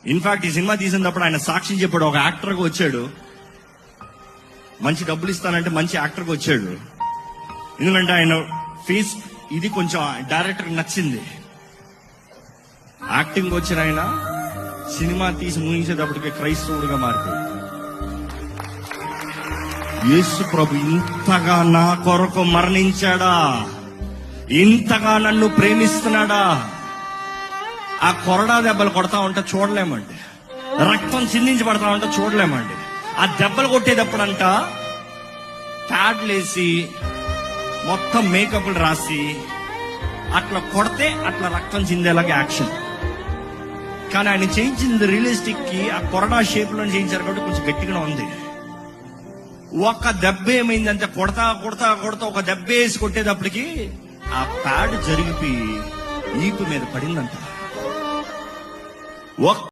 In fact ఈ cinema తీసినప్పుడు ఆయన సాక్షి చెప్పాడు, ఒక యాక్టర్గా వచ్చాడు, మంచి డబ్బులు ఇస్తానంటే మంచి యాక్టర్గా వచ్చాడు. ఎందుకంటే ఆయన ఫేస్ ఇది కొంచెం డైరెక్టర్ నచ్చింది. యాక్టింగ్ వచ్చిన ఆయన సినిమా తీసి ముగించేటప్పటికి క్రైస్తవుడిగా మారిపోయాడు. యేసు ప్రభు ఇంతగా నా కొరకు మరణించాడా, ఇంతగా నన్ను ప్రేమిస్తున్నాడా. ఆ కొరడా దెబ్బలు కొడతా ఉంటే చూడలేమండి, రక్తం చిందించబడతా ఉంటే చూడలేమండి. ఆ దెబ్బలు కొట్టేటప్పుడంట ప్యాడ్లేసి మొత్తం మేకప్లు రాసి అట్లా కొడితే అట్లా రక్తం చిందేలాగా యాక్షన్. కానీ ఆయన చేయించింది రియలిస్టిక్ కి ఆ కొరడా షేప్ లో చేయించారు కాబట్టి కొంచెం గట్టిగా ఉంది. ఒక్క దెబ్బ ఏమైందంటే కొడతా కొడతా కొడతా ఒక దెబ్బ వేసి కొట్టేటప్పటికి ఆ ప్యాడ్ జరిగిపోయి ఈపు మీద పడిందంట.